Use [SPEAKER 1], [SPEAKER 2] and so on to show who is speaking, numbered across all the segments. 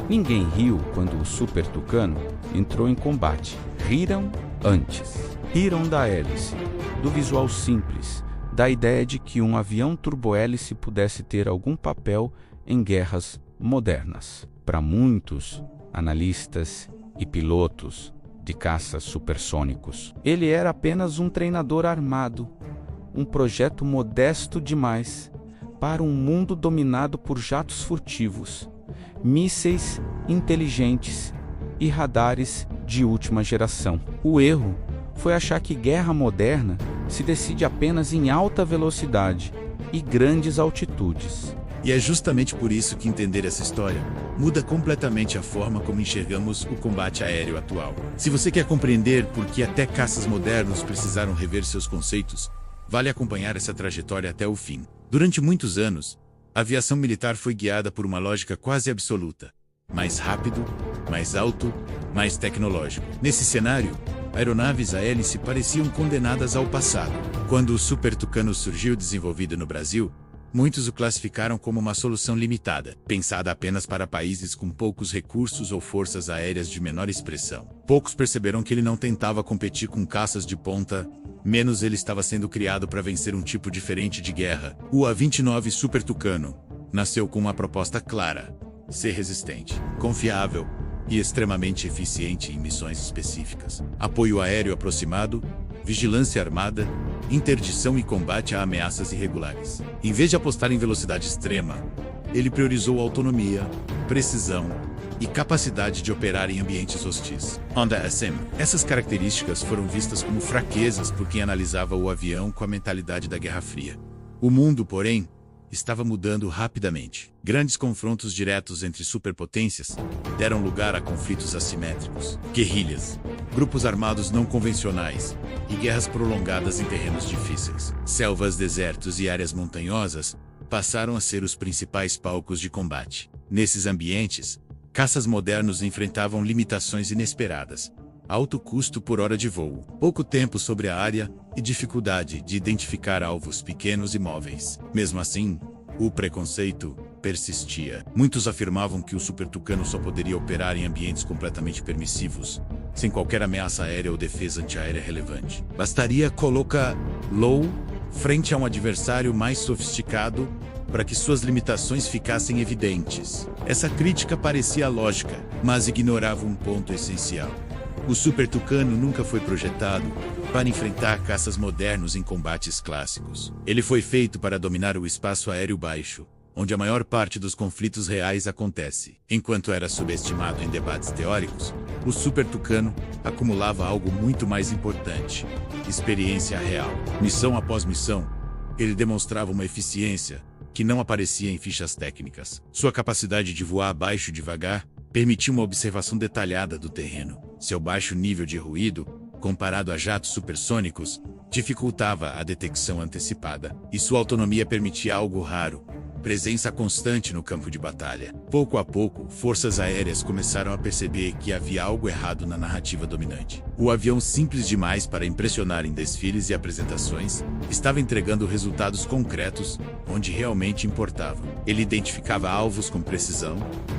[SPEAKER 1] Ninguém riu quando o Super Tucano entrou em combate. Riram antes. Riram da hélice, do visual simples, da ideia de que um avião turbohélice pudesse ter algum papel em guerras modernas. Para muitos analistas e pilotos de caças supersônicos, ele era apenas um treinador armado, um projeto modesto demais para um mundo dominado por jatos furtivos, mísseis inteligentes e radares de última geração. O erro foi achar que guerra moderna se decide apenas em alta velocidade e grandes altitudes.
[SPEAKER 2] E é justamente por isso que entender essa história muda completamente a forma como enxergamos o combate aéreo atual. Se você quer compreender por que até caças modernos precisaram rever seus conceitos, vale acompanhar essa trajetória até o fim. Durante muitos anos, a aviação militar foi guiada por uma lógica quase absoluta: mais rápido, mais alto, mais tecnológico. Nesse cenário, aeronaves a hélice pareciam condenadas ao passado. Quando o Super Tucano surgiu desenvolvido no Brasil, muitos o classificaram como uma solução limitada, pensada apenas para países com poucos recursos ou forças aéreas de menor expressão. Poucos perceberam que ele não tentava competir com caças de ponta, menos ele estava sendo criado para vencer um tipo diferente de guerra. O A-29 Super Tucano nasceu com uma proposta clara: ser resistente, confiável e extremamente eficiente em missões específicas. Apoio aéreo aproximado, vigilância armada, interdição e combate a ameaças irregulares. Em vez de apostar em velocidade extrema, ele priorizou autonomia, precisão e capacidade de operar em ambientes hostis. Essas características foram vistas como fraquezas por quem analisava o avião com a mentalidade da Guerra Fria. O mundo, porém, estava mudando rapidamente. Grandes confrontos diretos entre superpotências deram lugar a conflitos assimétricos, guerrilhas, grupos armados não convencionais e guerras prolongadas em terrenos difíceis. Selvas, desertos e áreas montanhosas passaram a ser os principais palcos de combate. Nesses ambientes, caças modernos enfrentavam limitações inesperadas: alto custo por hora de voo, pouco tempo sobre a área e dificuldade de identificar alvos pequenos e móveis. Mesmo assim, o preconceito persistia. Muitos afirmavam que o Super Tucano só poderia operar em ambientes completamente permissivos, sem qualquer ameaça aérea ou defesa antiaérea relevante. Bastaria colocá-lo frente a um adversário mais sofisticado para que suas limitações ficassem evidentes. Essa crítica parecia lógica, mas ignorava um ponto essencial. O Super Tucano nunca foi projetado para enfrentar caças modernos em combates clássicos. Ele foi feito para dominar o espaço aéreo baixo, onde a maior parte dos conflitos reais acontece. Enquanto era subestimado em debates teóricos, o Super Tucano acumulava algo muito mais importante: experiência real. Missão após missão, ele demonstrava uma eficiência que não aparecia em fichas técnicas. Sua capacidade de voar baixo devagar permitia uma observação detalhada do terreno. Seu baixo nível de ruído, comparado a jatos supersônicos, dificultava a detecção antecipada. E sua autonomia permitia algo raro: presença constante no campo de batalha. Pouco a pouco, forças aéreas começaram a perceber que havia algo errado na narrativa dominante. O avião simples demais para impressionar em desfiles e apresentações estava entregando resultados concretos onde realmente importava. Ele identificava alvos com precisão,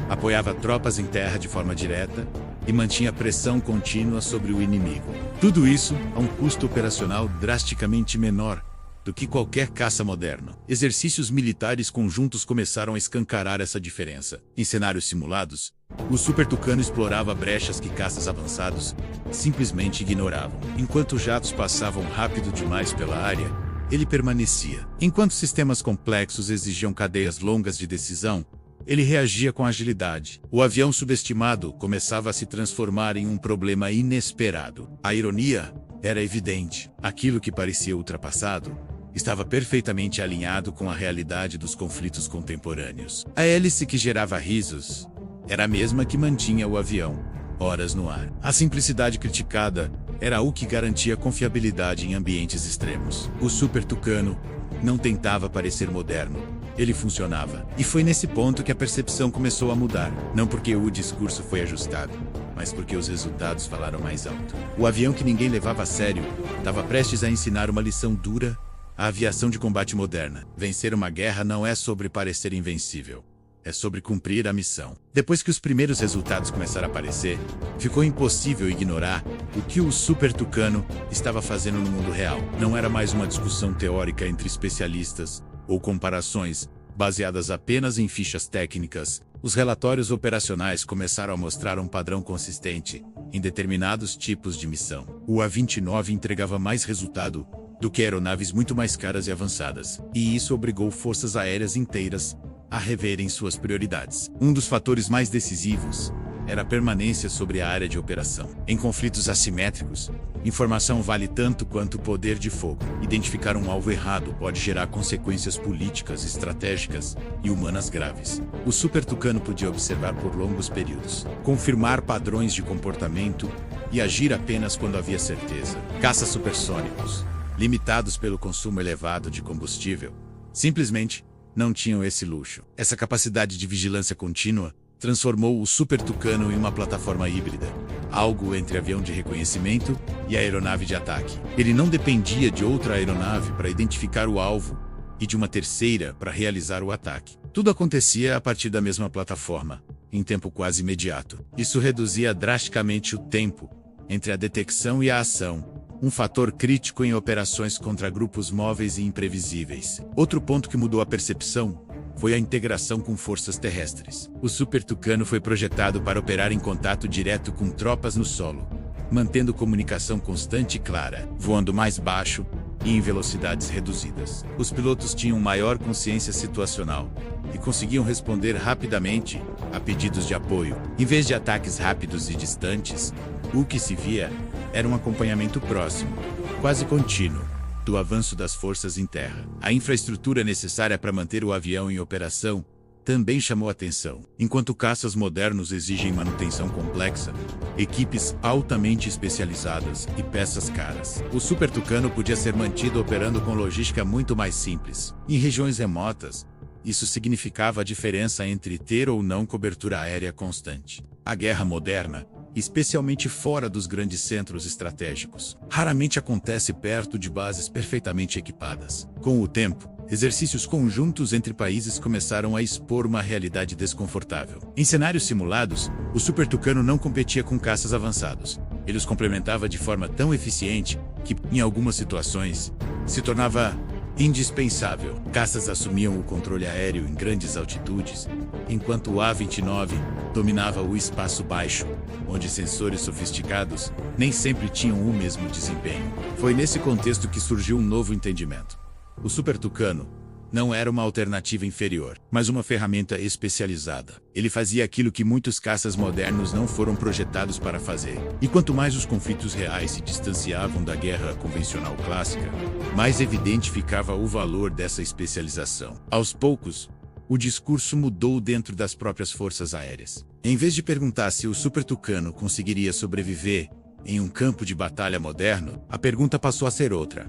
[SPEAKER 2] apoiava tropas em terra de forma direta e mantinha pressão contínua sobre o inimigo. Tudo isso a um custo operacional drasticamente menor do que qualquer caça moderno. Exercícios militares conjuntos começaram a escancarar essa diferença. Em cenários simulados, o Super Tucano explorava brechas que caças avançados simplesmente ignoravam. Enquanto jatos passavam rápido demais pela área, ele permanecia. Enquanto sistemas complexos exigiam cadeias longas de decisão, ele reagia com agilidade. O avião subestimado começava a se transformar em um problema inesperado. A ironia era evidente. Aquilo que parecia ultrapassado estava perfeitamente alinhado com a realidade dos conflitos contemporâneos. A hélice que gerava risos era a mesma que mantinha o avião horas no ar. A simplicidade criticada era o que garantia confiabilidade em ambientes extremos. O Super Tucano não tentava parecer moderno, ele funcionava. E foi nesse ponto que a percepção começou a mudar. Não porque o discurso foi ajustado, mas porque os resultados falaram mais alto. O avião que ninguém levava a sério estava prestes a ensinar uma lição dura à aviação de combate moderna. Vencer uma guerra não é sobre parecer invencível. é sobre cumprir a missão. Depois que os primeiros resultados começaram a aparecer, ficou impossível ignorar o que o Super Tucano estava fazendo no mundo real. Não era mais uma discussão teórica entre especialistas ou comparações baseadas apenas em fichas técnicas. Os relatórios operacionais começaram a mostrar um padrão consistente em determinados tipos de missão. O A-29 entregava mais resultado do que aeronaves muito mais caras e avançadas, e isso obrigou forças aéreas inteiras a reverem suas prioridades. Um dos fatores mais decisivos era a permanência sobre a área de operação. Em conflitos assimétricos, informação vale tanto quanto o poder de fogo. Identificar um alvo errado pode gerar consequências políticas, estratégicas e humanas graves. O Super Tucano podia observar por longos períodos, confirmar padrões de comportamento e agir apenas quando havia certeza. Caças supersônicos, limitados pelo consumo elevado de combustível, simplesmente não tinham esse luxo. Essa capacidade de vigilância contínua transformou o Super Tucano em uma plataforma híbrida, algo entre avião de reconhecimento e aeronave de ataque. Ele não dependia de outra aeronave para identificar o alvo e de uma terceira para realizar o ataque. Tudo acontecia a partir da mesma plataforma, em tempo quase imediato. Isso reduzia drasticamente o tempo entre a detecção e a ação, um fator crítico em operações contra grupos móveis e imprevisíveis. Outro ponto que mudou a percepção foi a integração com forças terrestres. O Super Tucano foi projetado para operar em contato direto com tropas no solo, mantendo comunicação constante e clara, voando mais baixo e em velocidades reduzidas. Os pilotos tinham maior consciência situacional e conseguiam responder rapidamente a pedidos de apoio. Em vez de ataques rápidos e distantes, o que se via era um acompanhamento próximo, quase contínuo, do avanço das forças em terra. A infraestrutura necessária para manter o avião em operação também chamou atenção. Enquanto caças modernos exigem manutenção complexa, equipes altamente especializadas e peças caras, o Super Tucano podia ser mantido operando com logística muito mais simples. Em regiões remotas, isso significava a diferença entre ter ou não cobertura aérea constante. A guerra moderna, especialmente fora dos grandes centros estratégicos, raramente acontece perto de bases perfeitamente equipadas. Com o tempo, exercícios conjuntos entre países começaram a expor uma realidade desconfortável. Em cenários simulados, o Super Tucano não competia com caças avançados. Ele os complementava de forma tão eficiente que, em algumas situações, se tornava indispensável. Caças assumiam o controle aéreo em grandes altitudes, enquanto o A-29 dominava o espaço baixo, onde sensores sofisticados nem sempre tinham o mesmo desempenho. Foi nesse contexto que surgiu um novo entendimento. O Super Tucano não era uma alternativa inferior, mas uma ferramenta especializada. Ele fazia aquilo que muitos caças modernos não foram projetados para fazer. E quanto mais os conflitos reais se distanciavam da guerra convencional clássica, mais evidente ficava o valor dessa especialização. Aos poucos, o discurso mudou dentro das próprias forças aéreas. Em vez de perguntar se o Super Tucano conseguiria sobreviver em um campo de batalha moderno, a pergunta passou a ser outra: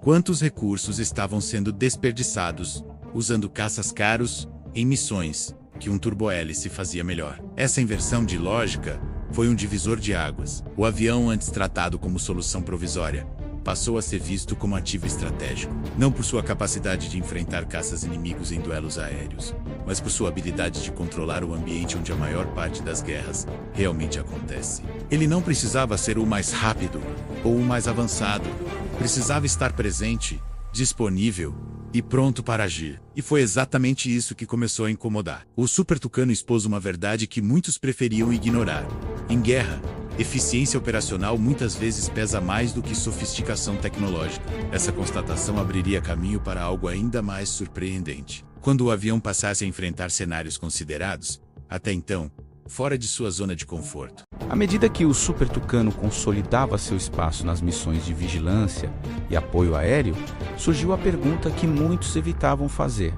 [SPEAKER 2] quantos recursos estavam sendo desperdiçados usando caças caros em missões que um turbohélice fazia melhor? Essa inversão de lógica foi um divisor de águas. O avião, antes tratado como solução provisória, passou a ser visto como ativo estratégico, não por sua capacidade de enfrentar caças inimigos em duelos aéreos, mas por sua habilidade de controlar o ambiente onde a maior parte das guerras realmente acontece. Ele não precisava ser o mais rápido ou o mais avançado, precisava estar presente, disponível e pronto para agir. E foi exatamente isso que começou a incomodar. O Super Tucano expôs uma verdade que muitos preferiam ignorar. Em guerra, eficiência operacional muitas vezes pesa mais do que sofisticação tecnológica. Essa constatação abriria caminho para algo ainda mais surpreendente. Quando o avião passasse a enfrentar cenários considerados, até então, fora de sua zona de conforto.
[SPEAKER 1] À medida que o Super Tucano consolidava seu espaço nas missões de vigilância e apoio aéreo, surgiu a pergunta que muitos evitavam fazer: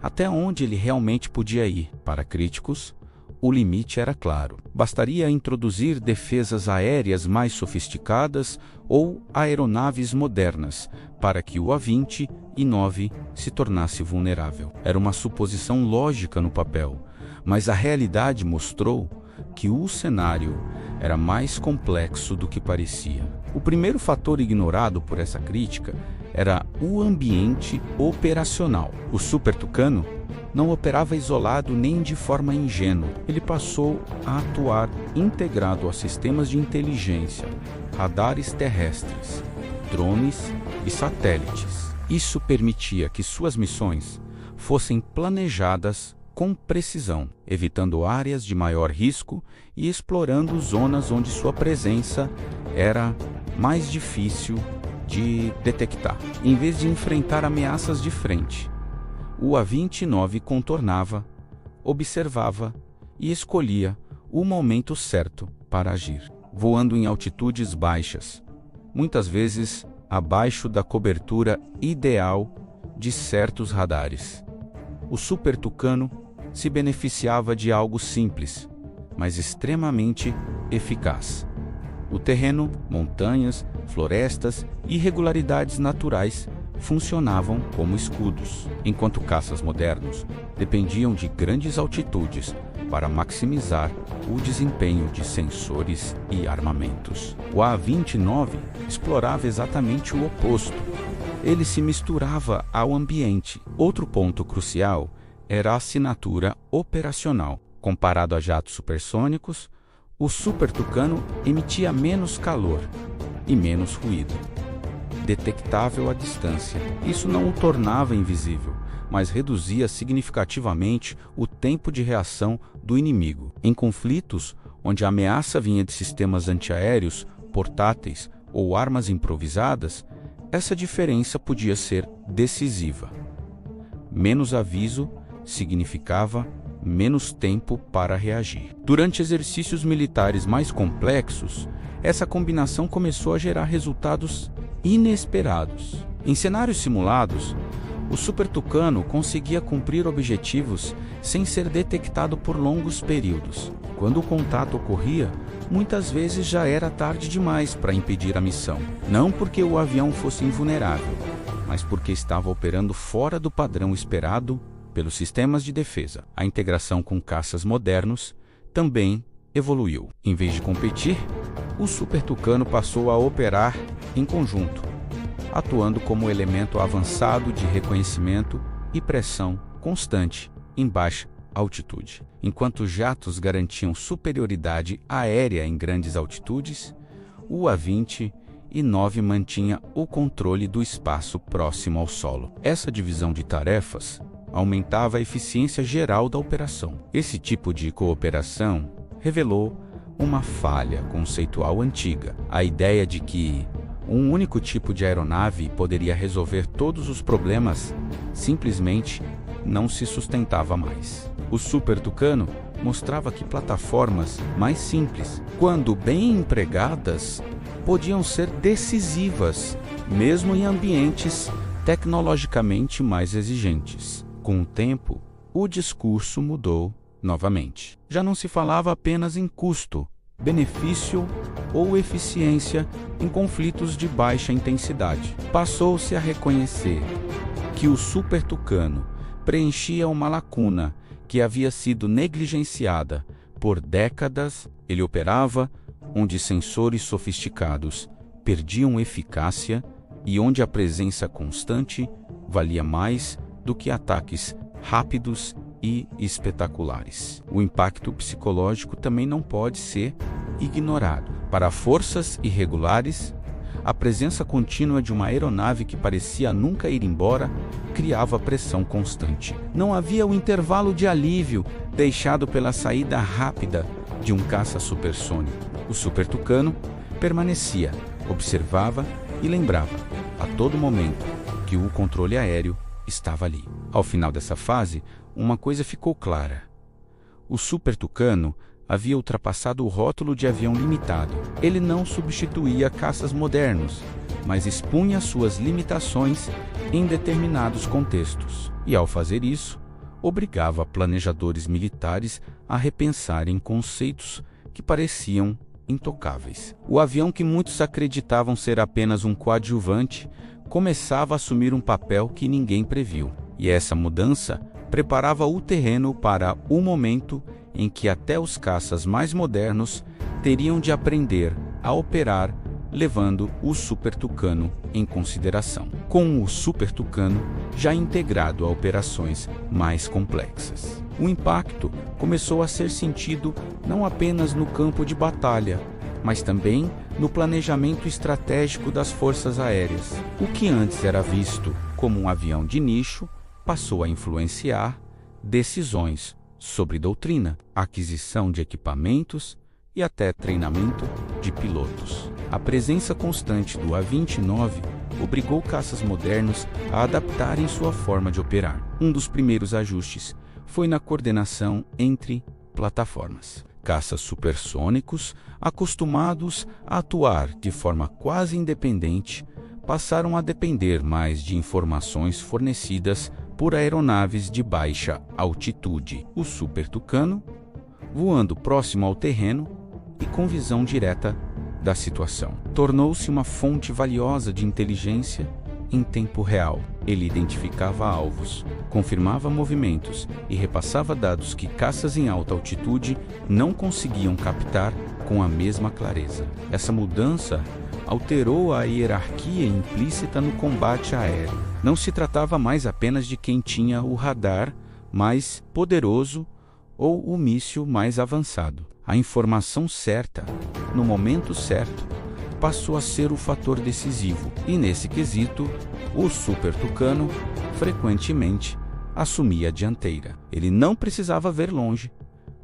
[SPEAKER 1] até onde ele realmente podia ir? Para críticos, o limite era claro. Bastaria introduzir defesas aéreas mais sofisticadas ou aeronaves modernas para que o A-29 se tornasse vulnerável. Era uma suposição lógica no papel, mas a realidade mostrou que o cenário era mais complexo do que parecia. O primeiro fator ignorado por essa crítica era o ambiente operacional. O Super Tucano não operava isolado nem de forma ingênua. Ele passou a atuar integrado a sistemas de inteligência, radares terrestres, drones e satélites. Isso permitia que suas missões fossem planejadas com precisão, evitando áreas de maior risco e explorando zonas onde sua presença era mais difícil de detectar. Em vez de enfrentar ameaças de frente, o A-29 contornava, observava e escolhia o momento certo para agir, voando em altitudes baixas, muitas vezes abaixo da cobertura ideal de certos radares. O Super Tucano se beneficiava de algo simples, mas extremamente eficaz. O terreno, montanhas, florestas e irregularidades naturais funcionavam como escudos, enquanto caças modernos dependiam de grandes altitudes para maximizar o desempenho de sensores e armamentos. O A-29 explorava exatamente o oposto. Ele se misturava ao ambiente. Outro ponto crucial era a assinatura operacional. Comparado a jatos supersônicos, o Super Tucano emitia menos calor e menos ruído, detectável à distância. Isso não o tornava invisível, mas reduzia significativamente o tempo de reação do inimigo. Em conflitos onde a ameaça vinha de sistemas antiaéreos, portáteis ou armas improvisadas, essa diferença podia ser decisiva. Menos aviso significava menos tempo para reagir. Durante exercícios militares mais complexos, essa combinação começou a gerar resultados inesperados. Em cenários simulados, o Super Tucano conseguia cumprir objetivos sem ser detectado por longos períodos. Quando o contato ocorria, muitas vezes já era tarde demais para impedir a missão. Não porque o avião fosse invulnerável, mas porque estava operando fora do padrão esperado pelos sistemas de defesa. A integração com caças modernos também evoluiu. Em vez de competir, o Super Tucano passou a operar em conjunto, atuando como elemento avançado de reconhecimento e pressão constante em baixa altitude. Enquanto jatos garantiam superioridade aérea em grandes altitudes, o A-29 mantinha o controle do espaço próximo ao solo. Essa divisão de tarefas aumentava a eficiência geral da operação. Esse tipo de cooperação revelou uma falha conceitual antiga, a ideia de que um único tipo de aeronave poderia resolver todos os problemas simplesmente não se sustentava mais. O Super Tucano mostrava que plataformas mais simples, quando bem empregadas, podiam ser decisivas, mesmo em ambientes tecnologicamente mais exigentes. Com o tempo, o discurso mudou novamente. Já não se falava apenas em custo, benefício ou eficiência em conflitos de baixa intensidade. Passou-se a reconhecer que o Super Tucano preenchia uma lacuna que havia sido negligenciada por décadas. Ele operava onde sensores sofisticados perdiam eficácia e onde a presença constante valia mais do que ataques rápidos e espetaculares. O impacto psicológico também não pode ser ignorado. Para forças irregulares, a presença contínua de uma aeronave que parecia nunca ir embora criava pressão constante. Não havia o intervalo de alívio deixado pela saída rápida de um caça supersônico. O Super Tucano permanecia, observava e lembrava a todo momento que o controle aéreo estava ali. Ao final dessa fase, uma coisa ficou clara. O Super Tucano havia ultrapassado o rótulo de avião limitado. Ele não substituía caças modernos, mas expunha suas limitações em determinados contextos. E ao fazer isso, obrigava planejadores militares a repensarem conceitos que pareciam intocáveis. O avião que muitos acreditavam ser apenas um coadjuvante começava a assumir um papel que ninguém previu. E essa mudança preparava o terreno para o momento em que até os caças mais modernos teriam de aprender a operar levando o Super Tucano em consideração, com o Super Tucano já integrado a operações mais complexas. O impacto começou a ser sentido não apenas no campo de batalha, mas também no planejamento estratégico das forças aéreas. O que antes era visto como um avião de nicho passou a influenciar decisões sobre doutrina, aquisição de equipamentos e até treinamento de pilotos. A presença constante do A-29 obrigou caças modernos a adaptarem sua forma de operar. Um dos primeiros ajustes foi na coordenação entre plataformas. Caças supersônicos, acostumados a atuar de forma quase independente, passaram a depender mais de informações fornecidas por aeronaves de baixa altitude. O Super Tucano, voando próximo ao terreno e com visão direta da situação, tornou-se uma fonte valiosa de inteligência em tempo real. Ele identificava alvos, confirmava movimentos e repassava dados que caças em alta altitude não conseguiam captar com a mesma clareza. Essa mudança alterou a hierarquia implícita no combate aéreo. Não se tratava mais apenas de quem tinha o radar mais poderoso ou o míssil mais avançado. A informação certa, no momento certo, passou a ser o fator decisivo, e nesse quesito, o Super Tucano frequentemente assumia a dianteira. Ele não precisava ver longe,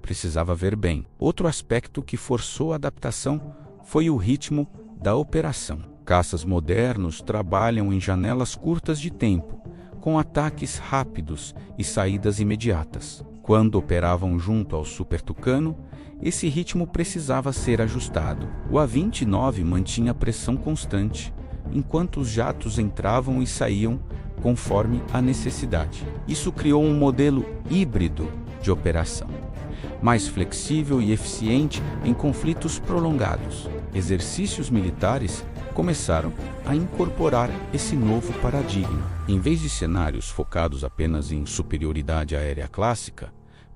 [SPEAKER 1] precisava ver bem. Outro aspecto que forçou a adaptação foi o ritmo da operação. Caças modernos trabalham em janelas curtas de tempo, com ataques rápidos e saídas imediatas. Quando operavam junto ao Super Tucano, esse ritmo precisava ser ajustado. O A-29 mantinha pressão constante, enquanto os jatos entravam e saíam conforme a necessidade. Isso criou um modelo híbrido de operação, mais flexível e eficiente em conflitos prolongados. Exercícios militares começaram a incorporar esse novo paradigma. Em vez de cenários focados apenas em superioridade aérea clássica,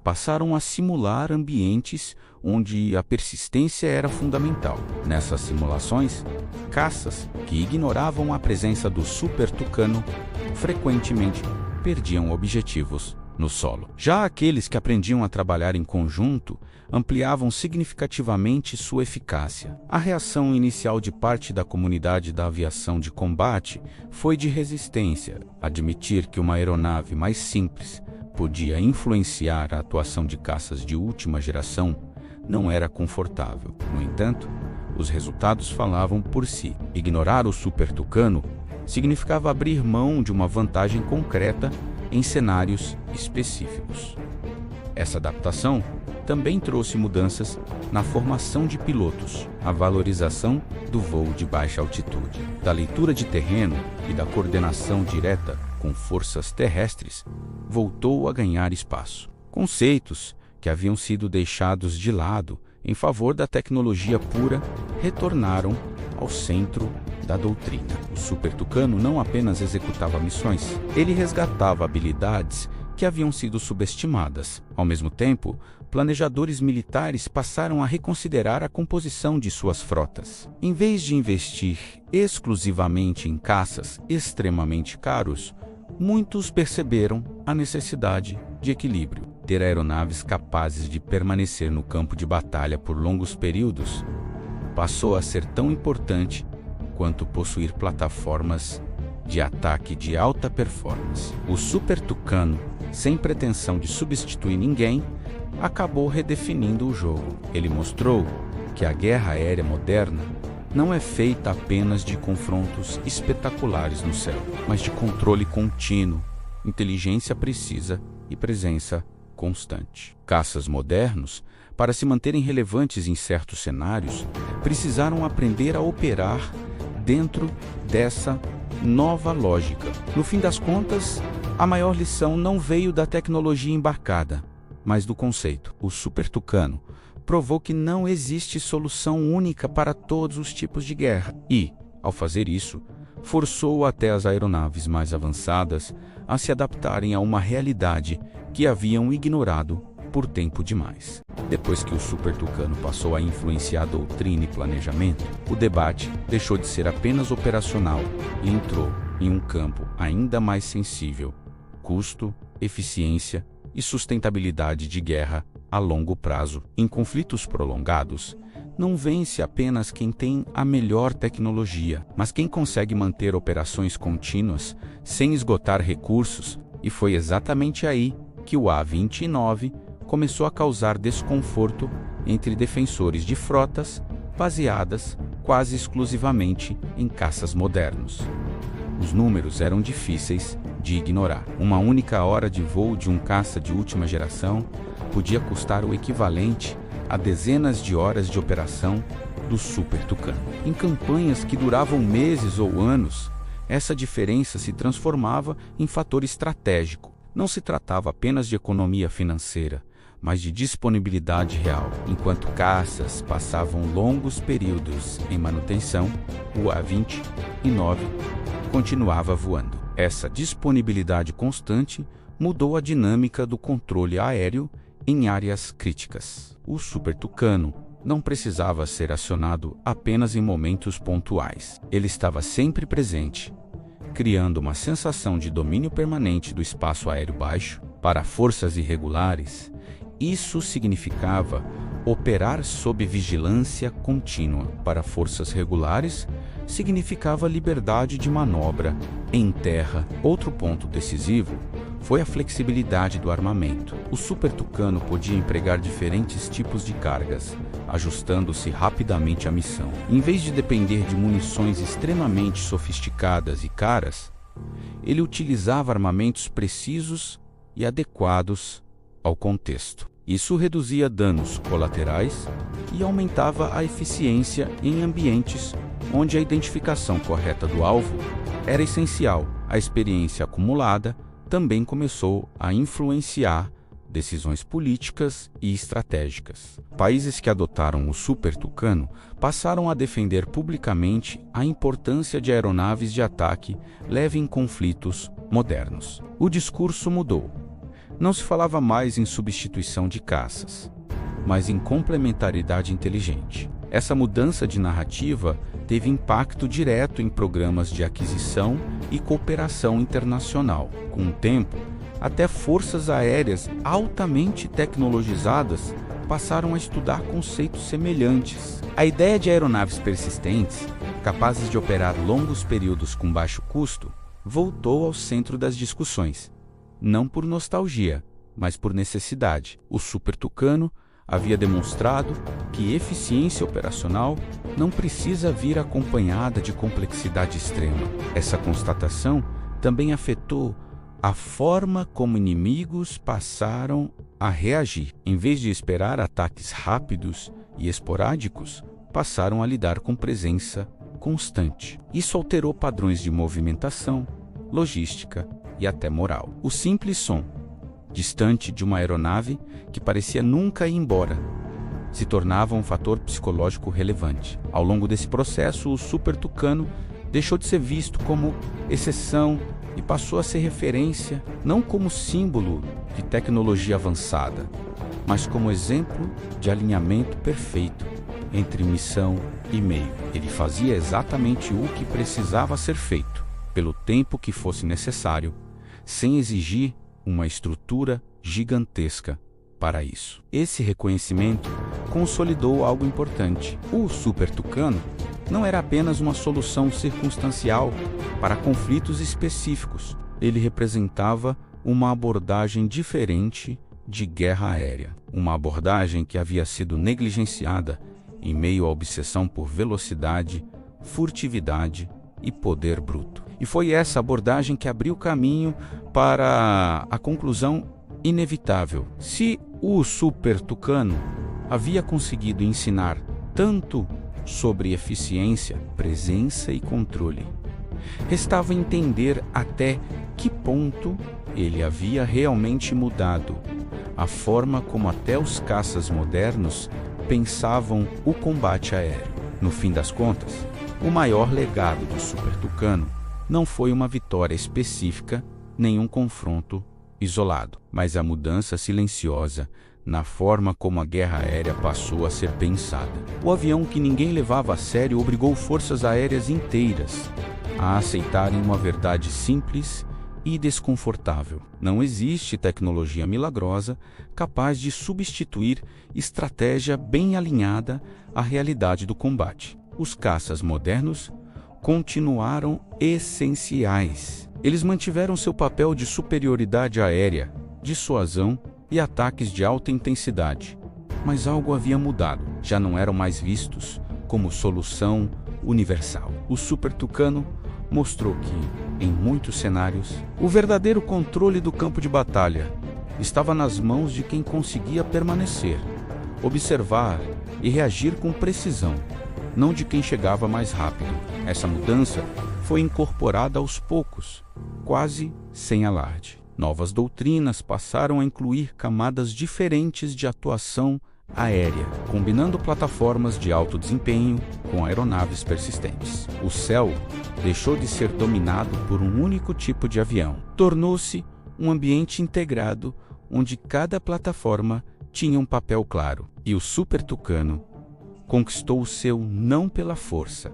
[SPEAKER 1] passaram a simular ambientes onde a persistência era fundamental. Nessas simulações, caças que ignoravam a presença do Super Tucano frequentemente perdiam objetivos no solo. Já aqueles que aprendiam a trabalhar em conjunto ampliavam significativamente sua eficácia. A reação inicial de parte da comunidade da aviação de combate foi de resistência. Admitir que uma aeronave mais simples podia influenciar a atuação de caças de última geração não era confortável. No entanto, os resultados falavam por si. Ignorar o Super Tucano significava abrir mão de uma vantagem concreta em cenários específicos. Essa adaptação também trouxe mudanças na formação de pilotos, a valorização do voo de baixa altitude, da leitura de terreno e da coordenação direta com forças terrestres voltou a ganhar espaço. Conceitos que haviam sido deixados de lado em favor da tecnologia pura retornaram ao centro da doutrina. O Super Tucano não apenas executava missões, ele resgatava habilidades que haviam sido subestimadas. Ao mesmo tempo, planejadores militares passaram a reconsiderar a composição de suas frotas. Em vez de investir exclusivamente em caças extremamente caros, muitos perceberam a necessidade de equilíbrio. Ter aeronaves capazes de permanecer no campo de batalha por longos períodos passou a ser tão importante quanto possuir plataformas de ataque de alta performance. O Super Tucano, sem pretensão de substituir ninguém, acabou redefinindo o jogo. Ele mostrou que a guerra aérea moderna não é feita apenas de confrontos espetaculares no céu, mas de controle contínuo, inteligência precisa e presença constante. Caças modernos, para se manterem relevantes em certos cenários, precisaram aprender a operar dentro dessa nova lógica. No fim das contas, a maior lição não veio da tecnologia embarcada, mas do conceito. O Super Tucano provou que não existe solução única para todos os tipos de guerra e, ao fazer isso, forçou até as aeronaves mais avançadas a se adaptarem a uma realidade que haviam ignorado por tempo demais. Depois que o Super Tucano passou a influenciar a doutrina e planejamento, o debate deixou de ser apenas operacional e entrou em um campo ainda mais sensível: custo, eficiência e sustentabilidade de guerra a longo prazo. Em conflitos prolongados, não vence apenas quem tem a melhor tecnologia, mas quem consegue manter operações contínuas sem esgotar recursos, e foi exatamente aí que o A-29 começou a causar desconforto entre defensores de frotas baseadas quase exclusivamente em caças modernos. Os números eram difíceis de ignorar. Uma única hora de voo de um caça de última geração podia custar o equivalente a dezenas de horas de operação do Super Tucano. Em campanhas que duravam meses ou anos, essa diferença se transformava em fator estratégico. Não se tratava apenas de economia financeira, mas de disponibilidade real. Enquanto caças passavam longos períodos em manutenção, o A-29 continuava voando. Essa disponibilidade constante mudou a dinâmica do controle aéreo em áreas críticas. O Super Tucano não precisava ser acionado apenas em momentos pontuais. Ele estava sempre presente, criando uma sensação de domínio permanente do espaço aéreo baixo. Para forças irregulares, isso significava operar sob vigilância contínua. Para forças regulares, significava liberdade de manobra em terra. Outro ponto decisivo foi a flexibilidade do armamento. O Super Tucano podia empregar diferentes tipos de cargas, ajustando-se rapidamente à missão. Em vez de depender de munições extremamente sofisticadas e caras, ele utilizava armamentos precisos e adequados ao contexto. Isso reduzia danos colaterais e aumentava a eficiência em ambientes onde a identificação correta do alvo era essencial. A experiência acumulada também começou a influenciar decisões políticas e estratégicas. Países que adotaram o Super Tucano passaram a defender publicamente a importância de aeronaves de ataque leve em conflitos modernos. O discurso mudou. Não se falava mais em substituição de caças, mas em complementaridade inteligente. Essa mudança de narrativa teve impacto direto em programas de aquisição e cooperação internacional. Com o tempo, até forças aéreas altamente tecnologizadas passaram a estudar conceitos semelhantes. A ideia de aeronaves persistentes, capazes de operar longos períodos com baixo custo, voltou ao centro das discussões. Não por nostalgia, mas por necessidade. O Super Tucano havia demonstrado que eficiência operacional não precisa vir acompanhada de complexidade extrema. Essa constatação também afetou a forma como inimigos passaram a reagir. Em vez de esperar ataques rápidos e esporádicos, passaram a lidar com presença constante. Isso alterou padrões de movimentação, logística e até moral. O simples som, distante de uma aeronave que parecia nunca ir embora, se tornava um fator psicológico relevante. Ao longo desse processo, o Super Tucano deixou de ser visto como exceção e passou a ser referência não como símbolo de tecnologia avançada, mas como exemplo de alinhamento perfeito entre missão e meio. Ele fazia exatamente o que precisava ser feito, pelo tempo que fosse necessário, sem exigir uma estrutura gigantesca para isso. Esse reconhecimento consolidou algo importante. O Super Tucano não era apenas uma solução circunstancial para conflitos específicos. Ele representava uma abordagem diferente de guerra aérea. Uma abordagem que havia sido negligenciada em meio à obsessão por velocidade, furtividade e poder bruto. E foi essa abordagem que abriu caminho para a conclusão inevitável. Se o Super Tucano havia conseguido ensinar tanto sobre eficiência, presença e controle, restava entender até que ponto ele havia realmente mudado a forma como até os caças modernos pensavam o combate aéreo. No fim das contas, o maior legado do Super Tucano não foi uma vitória específica nem um confronto isolado, mas a mudança silenciosa na forma como a guerra aérea passou a ser pensada. O avião que ninguém levava a sério obrigou forças aéreas inteiras a aceitarem uma verdade simples e desconfortável. Não existe tecnologia milagrosa capaz de substituir estratégia bem alinhada à realidade do combate. Os caças modernos continuaram essenciais. Eles mantiveram seu papel de superioridade aérea, dissuasão e ataques de alta intensidade. Mas algo havia mudado. Já não eram mais vistos como solução universal. O Super Tucano mostrou que, em muitos cenários, o verdadeiro controle do campo de batalha estava nas mãos de quem conseguia permanecer, observar e reagir com precisão, não de quem chegava mais rápido. Essa mudança foi incorporada aos poucos, quase sem alarde. Novas doutrinas passaram a incluir camadas diferentes de atuação aérea, combinando plataformas de alto desempenho com aeronaves persistentes. O céu deixou de ser dominado por um único tipo de avião. Tornou-se um ambiente integrado onde cada plataforma tinha um papel claro. E o Super Tucano conquistou o seu não pela força,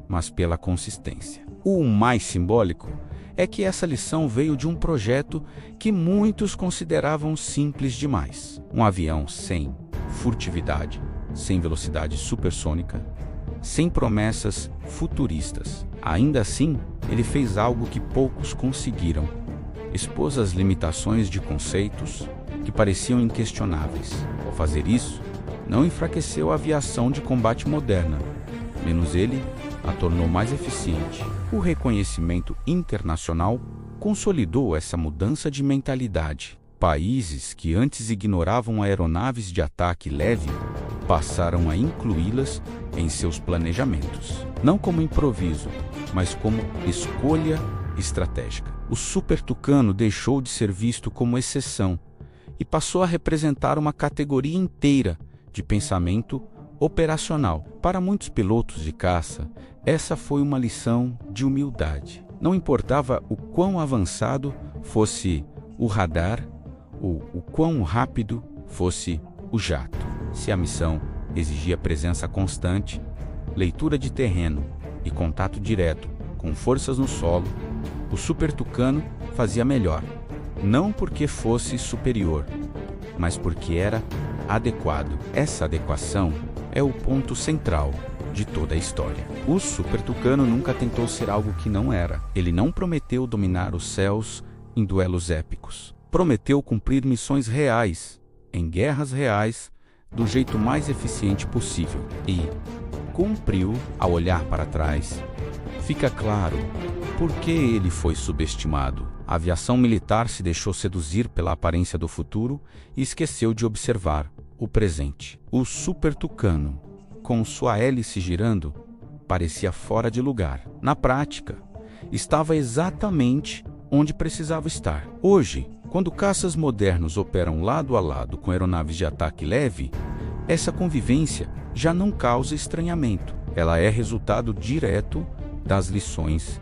[SPEAKER 1] mas pela consistência. O mais simbólico é que essa lição veio de um projeto que muitos consideravam simples demais. Um avião sem furtividade, sem velocidade supersônica, sem promessas futuristas. Ainda assim, ele fez algo que poucos conseguiram. Expôs as limitações de conceitos que pareciam inquestionáveis. Ao fazer isso, não enfraqueceu a aviação de combate moderna, menos ele a tornou mais eficiente. O reconhecimento internacional consolidou essa mudança de mentalidade. Países que antes ignoravam aeronaves de ataque leve passaram a incluí-las em seus planejamentos, não como improviso, mas como escolha estratégica. O Super Tucano deixou de ser visto como exceção e passou a representar uma categoria inteira de pensamento operacional. Para muitos pilotos de caça, essa foi uma lição de humildade. Não importava o quão avançado fosse o radar ou o quão rápido fosse o jato. Se a missão exigia presença constante, leitura de terreno e contato direto com forças no solo, o Super Tucano fazia melhor. Não porque fosse superior, mas porque era adequado. Essa adequação é o ponto central de toda a história. O Super Tucano nunca tentou ser algo que não era. Ele não prometeu dominar os céus em duelos épicos. Prometeu cumprir missões reais, em guerras reais, do jeito mais eficiente possível. E cumpriu. Ao olhar para trás, fica claro por que ele foi subestimado. A aviação militar se deixou seduzir pela aparência do futuro e esqueceu de observar o presente. O Super Tucano, com sua hélice girando, parecia fora de lugar. Na prática, estava exatamente onde precisava estar. Hoje, quando caças modernos operam lado a lado com aeronaves de ataque leve, essa convivência já não causa estranhamento. Ela é resultado direto das lições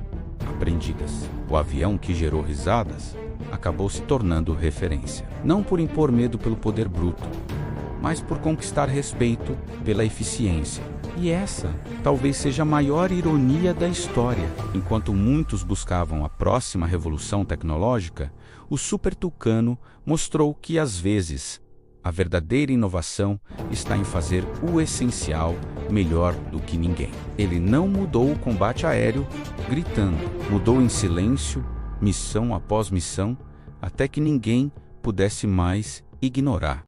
[SPEAKER 1] aprendidas. O avião que gerou risadas acabou se tornando referência. Não por impor medo pelo poder bruto, mas por conquistar respeito pela eficiência. E essa talvez seja a maior ironia da história. Enquanto muitos buscavam a próxima revolução tecnológica, o Super Tucano mostrou que, às vezes, a verdadeira inovação está em fazer o essencial melhor do que ninguém. Ele não mudou o combate aéreo gritando, mudou em silêncio, missão após missão, até que ninguém pudesse mais ignorar.